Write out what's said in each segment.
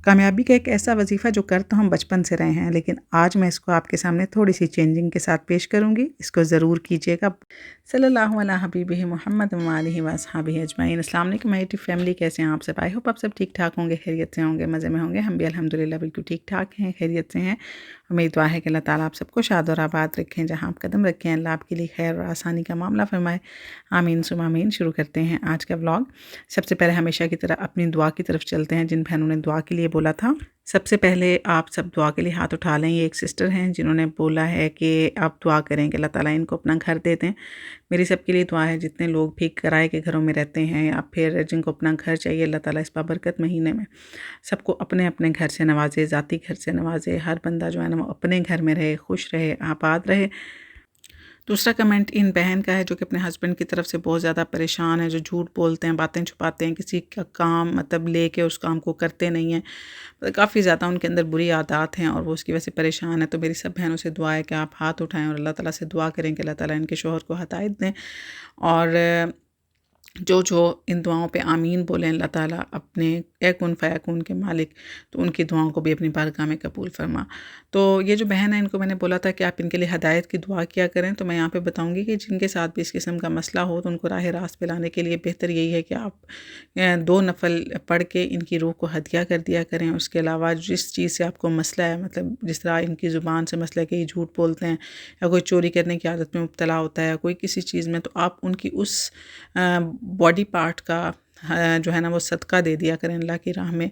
کامیابی کا ایک ایسا وظیفہ جو کر تو ہم بچپن سے رہے ہیں، لیکن آج میں اس کو آپ کے سامنے تھوڑی سی چینجنگ کے ساتھ پیش کروں گی، اس کو ضرور کیجیے گا۔ صلی اللہ علیہ حبیبہ محمد وآلہ واصحابہ اجمعین۔ السلام علیکم میری فیملی، کیسے ہیں آپ سب؟ آئی ہوپ آپ سب ٹھیک ٹھاک ہوں گے، خیریت سے ہوں گے، مزے میں ہوں گے۔ ہم بھی الحمدللہ بالکل ٹھیک ٹھاک ہیں، خیریت سے ہیں۔ میری دعا ہے کہ اللہ تعالیٰ آپ سب کو شاد اور آباد رکھیں، جہاں آپ قدم رکھیں اللہ آپ کے لیے خیر اور آسانی کا معاملہ فرمائے، آمین ثم آمین۔ شروع کرتے ہیں آج کا ولاگ۔ سب سے پہلے ہمیشہ کی طرح اپنی دعا کی طرف چلتے ہیں، جن بہنوں نے دعا کے لیے بولا تھا سب سے پہلے آپ سب دعا کے لیے ہاتھ اٹھا لیں۔ یہ ایک سسٹر ہیں جنہوں نے بولا ہے کہ آپ دعا کریں کہ اللہ تعالیٰ ان کو اپنا گھر دے دیں۔ میری سب کے لیے دعا ہے، جتنے لوگ بھی کرائے کے گھروں میں رہتے ہیں یا پھر جن کو اپنا گھر چاہیے، اللہ تعالیٰ اس بابرکت مہینے میں سب کو اپنے اپنے گھر سے نوازے، ذاتی گھر سے نوازے۔ ہر بندہ جو ہے نا وہ اپنے گھر میں رہے، خوش رہے، آباد رہے۔ دوسرا کمنٹ ان بہن کا ہے جو کہ اپنے ہسبینڈ کی طرف سے بہت زیادہ پریشان ہے، جو جھوٹ بولتے ہیں، باتیں چھپاتے ہیں، کسی کا کام مطلب لے کے اس کام کو کرتے نہیں ہیں، کافی زیادہ ان کے اندر بری عادات ہیں اور وہ اس کی وجہ سے پریشان ہے۔ تو میری سب بہنوں سے دعا ہے کہ آپ ہاتھ اٹھائیں اور اللہ تعالیٰ سے دعا کریں کہ اللہ تعالیٰ ان کے شوہر کو ہدایت دیں، اور جو ان دعاؤں پہ آمین بولیں، اللہ تعالیٰ اپنے اے کن فیکون کے مالک، تو ان کی دعاؤں کو بھی اپنی بارگاہ میں قبول فرما۔ تو یہ جو بہن ہے، ان کو میں نے بولا تھا کہ آپ ان کے لیے ہدایت کی دعا کیا کریں، تو میں یہاں پہ بتاؤں گی کہ جن کے ساتھ بھی اس قسم کا مسئلہ ہو تو ان کو راہ راست پہ لانے کے لیے بہتر یہی ہے کہ آپ 2 نفل پڑھ کے ان کی روح کو ہدیہ کر دیا کریں۔ اس کے علاوہ جس چیز سے آپ کو مسئلہ ہے، مطلب جس طرح ان کی زبان سے مسئلہ ہے کہ یہ جھوٹ بولتے ہیں یا کوئی چوری کرنے کی عادت میں مبتلا ہوتا ہے یا کوئی کسی چیز میں، تو آپ ان کی اس باڈی پارٹ کا جو ہے نا وہ صدقہ دے دیا کریں اللہ کی راہ میں،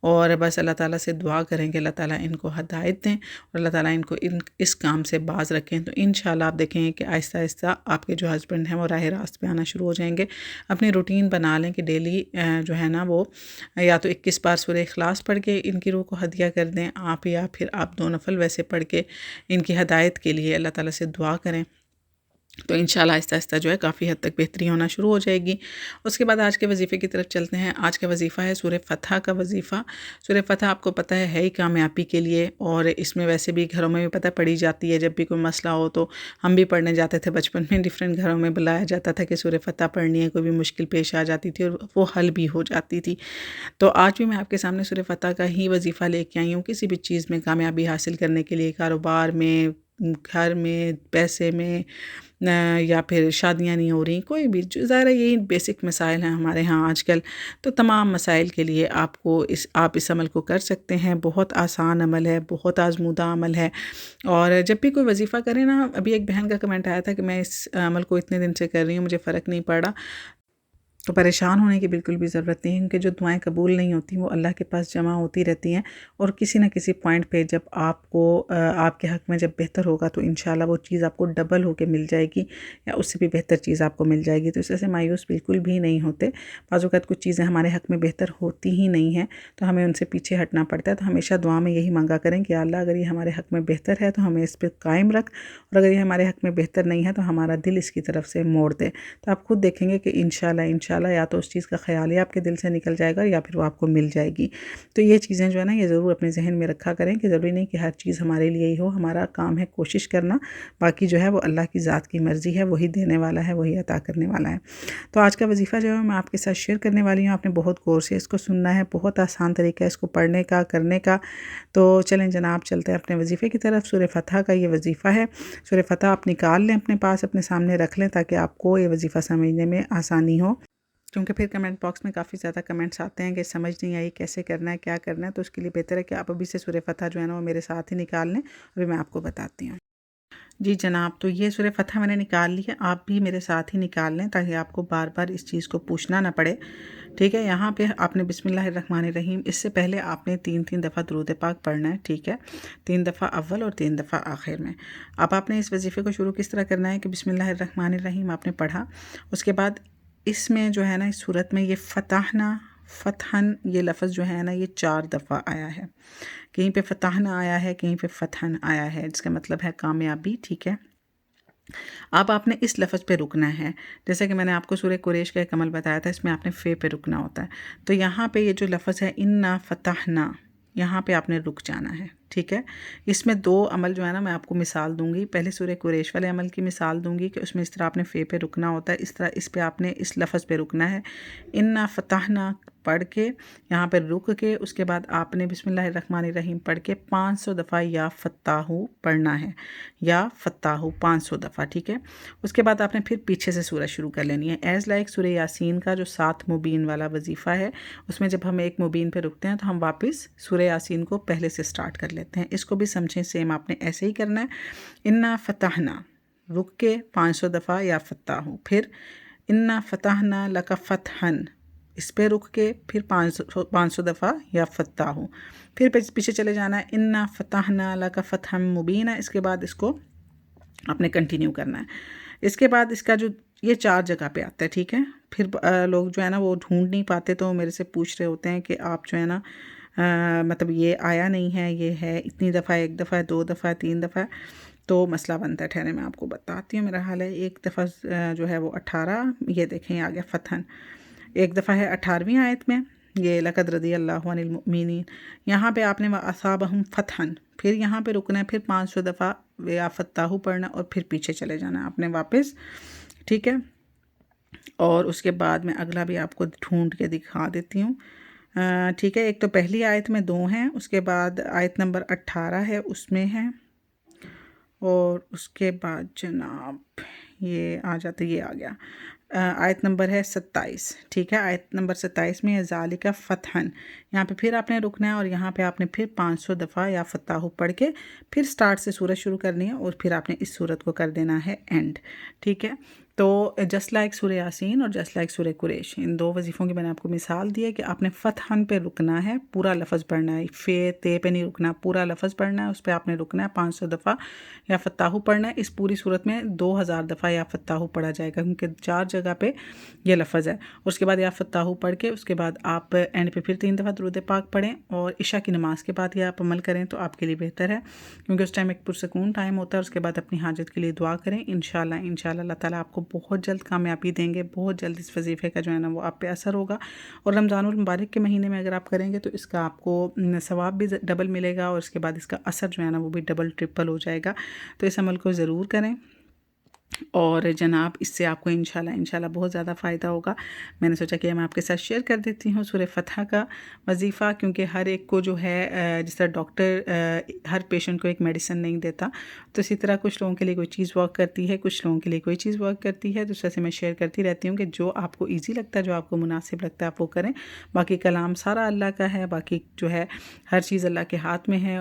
اور بس اللہ تعالیٰ سے دعا کریں کہ اللہ تعالیٰ ان کو ہدایت دیں اور اللہ تعالیٰ ان کو اس کام سے باز رکھیں۔ تو انشاءاللہ آپ دیکھیں گے کہ آہستہ آہستہ آپ کے جو ہسبینڈ ہیں وہ راہ راست پہ آنا شروع ہو جائیں گے۔ اپنی روٹین بنا لیں کہ ڈیلی جو ہے نا وہ یا تو 21 بار سورہ اخلاص پڑھ کے ان کی روح کو ہدیہ کر دیں آپ، یا پھر آپ 2 نفل ویسے پڑھ کے ان کی ہدایت کے لیے اللہ تعالیٰ سے دعا کریں، تو انشاءاللہ آہستہ آہستہ جو ہے کافی حد تک بہتری ہونا شروع ہو جائے گی۔ اس کے بعد آج کے وظیفے کی طرف چلتے ہیں۔ آج کا وظیفہ ہے سورہ فتح کا وظیفہ۔ سورہ فتح آپ کو پتہ ہے ہی کامیابی کے لیے، اور اس میں ویسے بھی گھروں میں بھی پتہ پڑھی جاتی ہے، جب بھی کوئی مسئلہ ہو تو ہم بھی پڑھنے جاتے تھے بچپن میں، ڈیفرنٹ گھروں میں بلایا جاتا تھا کہ سورہ فتح پڑھنی ہے، کوئی بھی مشکل پیش آ جاتی تھی اور وہ حل بھی ہو جاتی تھی۔ تو آج بھی میں آپ کے سامنے سورہ فتح کا ہی وظیفہ لے کے آئی ہوں۔ کسی بھی چیز میں کامیابی حاصل کرنے کے لیے، کاروبار میں، گھر میں، پیسے میں، یا پھر شادیاں نہیں ہو رہی، کوئی بھی ظاہر ہے یہی بیسک مسائل ہیں ہمارے ہاں آج کل، تو تمام مسائل کے لیے آپ اس عمل کو کر سکتے ہیں۔ بہت آسان عمل ہے، بہت آزمودہ عمل ہے، اور جب بھی کوئی وظیفہ کریں نا، ابھی ایک بہن کا کمنٹ آیا تھا کہ میں اس عمل کو اتنے دن سے کر رہی ہوں، مجھے فرق نہیں پڑ رہا، تو پریشان ہونے کی بالکل بھی ضرورت نہیں ہے، کیونکہ جو دعائیں قبول نہیں ہوتی وہ اللہ کے پاس جمع ہوتی رہتی ہیں، اور کسی نہ کسی پوائنٹ پہ جب آپ کو آپ کے حق میں جب بہتر ہوگا تو انشاءاللہ وہ چیز آپ کو ڈبل ہو کے مل جائے گی، یا اس سے بھی بہتر چیز آپ کو مل جائے گی۔ تو اس سے مایوس بالکل بھی نہیں ہوتے۔ بعض اوقات کچھ چیزیں ہمارے حق میں بہتر ہوتی ہی نہیں ہیں تو ہمیں ان سے پیچھے ہٹنا پڑتا ہے، تو ہمیشہ دعا میں یہی مانگا کریں کہ اللہ اگر یہ ہمارے حق میں بہتر ہے تو ہمیں اس پہ قائم رکھ، اور اگر یہ ہمارے حق میں بہتر نہیں ہے تو ہمارا دل اس کی طرف سے موڑ دے۔ تو آپ خود دیکھیں گے کہ انشاءاللہ یا تو اس چیز کا خیال ہی آپ کے دل سے نکل جائے گا یا پھر وہ آپ کو مل جائے گی۔ تو یہ چیزیں جو ہے نا یہ ضرور اپنے ذہن میں رکھا کریں کہ ضروری نہیں کہ ہر چیز ہمارے لیے ہی ہو، ہمارا کام ہے کوشش کرنا، باقی جو ہے وہ اللہ کی ذات کی مرضی ہے، وہی دینے والا ہے، وہی عطا کرنے والا ہے۔ تو آج کا وظیفہ جو ہے میں آپ کے ساتھ شیئر کرنے والی ہوں، آپ نے بہت غور سے اس کو سننا ہے، بہت آسان طریقہ ہے اس کو پڑھنے کا، کرنے کا۔ تو چلیں جناب چلتے ہیں اپنے وظیفے کی طرف۔ سورہ فتح کا یہ وظیفہ ہے۔ سورہ فتح آپ نکال لیں اپنے پاس، اپنے سامنے رکھ لیں تاکہ آپ کو یہ وظیفہ سمجھنے میں آسانی ہو، کیونکہ پھر کمنٹ باکس میں کافی زیادہ کمنٹس آتے ہیں کہ سمجھ نہیں آئی کیسے کرنا ہے، کیا کرنا ہے، تو اس کے لیے بہتر ہے کہ آپ ابھی سے سورہ فتح جو ہے نا وہ میرے ساتھ ہی نکال لیں، ابھی میں آپ کو بتاتی ہوں۔ جی جناب، تو یہ سورہ فتح میں نے نکال لی ہے، آپ بھی میرے ساتھ ہی نکال لیں تاکہ آپ کو بار بار اس چیز کو پوچھنا نہ پڑے، ٹھیک ہے۔ یہاں پہ آپ نے بسم اللہ الرحمن الرحیم، اس سے پہلے آپ نے 3 دفعہ درود پاک پڑھنا ہے، ٹھیک ہے، 3 دفعہ اول اور 3 دفعہ آخر میں۔ اب آپ نے اس وظیفے کو شروع کس طرح کرنا ہے کہ بسم اللہ الرحمن الرحیم آپ نے پڑھا، اس کے بعد اس میں جو ہے نا اس صورت میں یہ فتحنا، فتحن یہ لفظ جو ہے نا یہ 4 دفعہ آیا ہے، کہیں پہ فتحنا آیا ہے، کہیں پہ فتحن آیا ہے، جس کا مطلب ہے کامیابی، ٹھیک ہے۔ اب آپ نے اس لفظ پہ رکنا ہے، جیسا کہ میں نے آپ کو سورہ قریش کا ایک عمل بتایا تھا، اس میں آپ نے فے پہ رکنا ہوتا ہے، تو یہاں پہ یہ جو لفظ ہے انا فتحنا، یہاں پہ آپ نے رک جانا ہے، ٹھیک ہے۔ اس میں 2 عمل جو ہے نا میں آپ کو مثال دوں گی، پہلے سورہ قریش والے عمل کی مثال دوں گی کہ اس میں اس طرح آپ نے فے پہ رکنا ہوتا ہے، اس طرح اس پہ آپ نے اس لفظ پہ رکنا ہے۔ انا فتحنا پڑھ کے یہاں پہ رک کے اس کے بعد آپ نے بسم اللہ الرحمن الرحیم پڑھ کے 500 دفعہ یا فتاح پڑھنا ہے، یا فتاح 500 دفعہ، ٹھیک ہے۔ اس کے بعد آپ نے پھر پیچھے سے سورہ شروع کر لینی ہے، ایز لائک سورہ یاسین کا جو 7 مبین والا وظیفہ ہے، اس میں جب ہم ایک مبین پہ رکتے ہیں تو ہم واپس سورہ یاسین کو پہلے سے سٹارٹ کر لیتے ہیں۔ اس کو بھی سمجھیں، سیم آپ نے ایسے ہی کرنا ہے۔ انا فتحنا رک کے 500 دفعہ یا فتاح، پھر انا فتحنا لک فتحن اس پہ رک کے پھر 500 دفعہ یا فتاح، پھر پیچھے چلے جانا ہے انا فتحنا لک فتحا مبینا، اس کے بعد اس کو آپ نے کنٹینیو کرنا ہے۔ اس کے بعد اس کا جو یہ 4 جگہ پہ آتا ہے، ٹھیک ہے۔ پھر لوگ جو ہے نا وہ ڈھونڈ نہیں پاتے تو میرے سے پوچھ رہے ہوتے ہیں کہ آپ جو ہے نا مطلب یہ آیا نہیں ہے، یہ ہے اتنی دفعہ، 1 دفعہ، 2 دفعہ، 3 دفعہ، تو مسئلہ بنتا ہے۔ ٹھہرے میں آپ کو بتاتی ہوں، میرا حال ہے 1 دفعہ جو ہے وہ 18، یہ دیکھیں یہ آ گیا فتحن، 1 دفعہ ہے 18ویں آیت میں، یہ لقد رضی اللہ عن المؤمنین، یہاں پہ آپ نے وَأَصَابَهُمْ فَتْحًا، پھر یہاں پہ رکنا ہے، پھر 500 دفعہ یا فتاح پڑھنا اور پھر پیچھے چلے جانا ہے آپ نے واپس، ٹھیک ہے۔ اور اس کے بعد میں اگلا بھی آپ کو ڈھونڈ کے دکھا دیتی ہوں، ٹھیک ہے۔ ایک تو پہلی آیت میں 2 ہیں، اس کے بعد آیت نمبر 18 ہے اس میں ہے، اور اس کے بعد جناب یہ آ جاتے، یہ آ گیا آیت نمبر ہے 27، ٹھیک ہے۔ آیت نمبر 27 میں ذالک فتحن، یہاں پہ پھر آپ نے رکنا ہے اور یہاں پہ آپ نے پھر 500 دفعہ یا فتاح پڑھ کے پھر سٹارٹ سے سورت شروع کرنی ہے اور پھر آپ نے اس سورت کو کر دینا ہے اینڈ، ٹھیک ہے۔ تو جسٹ لائک سورہ یاسین اور جسٹ لائک سورہ قریش، ان 2 وظیفوں کی میں نے آپ کو مثال دی ہے کہ آپ نے فتحن پہ رکنا ہے، پورا لفظ پڑھنا ہے، فے تے پہ نہیں رکنا، پورا لفظ پڑھنا ہے، اس پہ آپ نے رکنا ہے، 500 دفعہ یا فتاح پڑھنا ہے۔ اس پوری صورت میں 2000 دفعہ یا فتاح پڑھا جائے گا کیونکہ 4 جگہ پہ یہ لفظ ہے۔ اس کے بعد یا فتاح پڑھ کے اس کے بعد آپ اینڈ پہ پھر 3 دفعہ درود پاک پڑھیں، اور عشاء کی نماز کے بعد یہ آپ عمل کریں تو آپ کے لیے بہتر ہے، کیونکہ اس ٹائم ایک پرسکون ٹائم ہوتا ہے۔ اس کے بعد اپنی حاجت کے لیے دعا کریں، انشاءاللہ اللہ تعالیٰ آپ کو بہت جلد کامیابی دیں گے، بہت جلد اس وظیفے کا جو ہے نا وہ آپ پہ اثر ہوگا، اور رمضان المبارک کے مہینے میں اگر آپ کریں گے تو اس کا آپ کو ثواب بھی ڈبل ملے گا، اور اس کے بعد اس کا اثر جو ہے نا وہ بھی ڈبل ٹرپل ہو جائے گا۔ تو اس عمل کو ضرور کریں، اور جناب اس سے آپ کو انشاءاللہ بہت زیادہ فائدہ ہوگا۔ میں نے سوچا کہ میں آپ کے ساتھ شیئر کر دیتی ہوں سورہ فتح کا وظیفہ، کیونکہ ہر ایک کو جو ہے جس طرح ڈاکٹر ہر پیشنٹ کو ایک میڈیسن نہیں دیتا، تو اسی طرح کچھ لوگوں کے لیے کوئی چیز ورک کرتی ہے، کچھ لوگوں کے لیے کوئی چیز ورک کرتی ہے، تو اس طرح سے میں شیئر کرتی رہتی ہوں کہ جو آپ کو ایزی لگتا ہے، جو آپ کو مناسب لگتا ہے آپ وہ کریں۔ باقی کلام سارا اللہ کا ہے، باقی جو ہے ہر چیز اللہ کے ہاتھ میں ہے،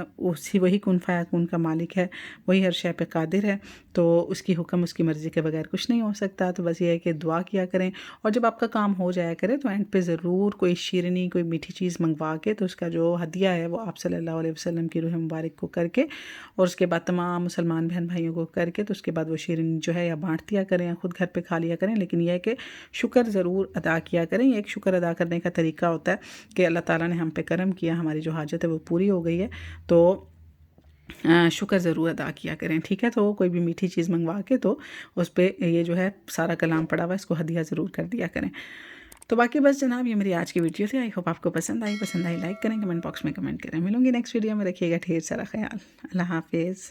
وہی کن فیکون کا مالک ہے، وہی ہر شے پہ قادر ہے، تو اس کی حکم اس کی مرضی کے بغیر کچھ نہیں ہو سکتا۔ تو بس یہ ہے کہ دعا کیا کریں، اور جب آپ کا کام ہو جایا کرے تو اینڈ پہ ضرور کوئی شیرنی، کوئی میٹھی چیز منگوا کے تو اس کا جو ہدیہ ہے وہ آپ صلی اللہ علیہ وسلم کی روح مبارک کو کر کے، اور اس کے بعد تمام مسلمان بہن بھائیوں کو کر کے، تو اس کے بعد وہ شیرنی جو ہے یا بانٹ دیا کریں یا خود گھر پہ کھا لیا کریں، لیکن یہ ہے کہ شکر ضرور ادا کیا کریں۔ یہ ایک شکر ادا کرنے کا طریقہ ہوتا ہے کہ اللہ تعالیٰ نے ہم پہ کرم کیا، ہماری جو حاجت ہے وہ پوری ہو گئی ہے، تو شکر ضرور ادا کیا کریں، ٹھیک ہے۔ تو کوئی بھی میٹھی چیز منگوا کے تو اس پہ یہ جو ہے سارا کلام پڑا ہوا ہے، اس کو ہدیہ ضرور کر دیا کریں۔ تو باقی بس جناب یہ میری آج کی ویڈیو تھی، آئی ہوپ آپ کو پسند آئی لائک کریں، کمنٹ باکس میں کمنٹ کریں۔ ملوں گی نیکسٹ ویڈیو میں، رکھیے گا ڈھیر سارا خیال، اللہ حافظ۔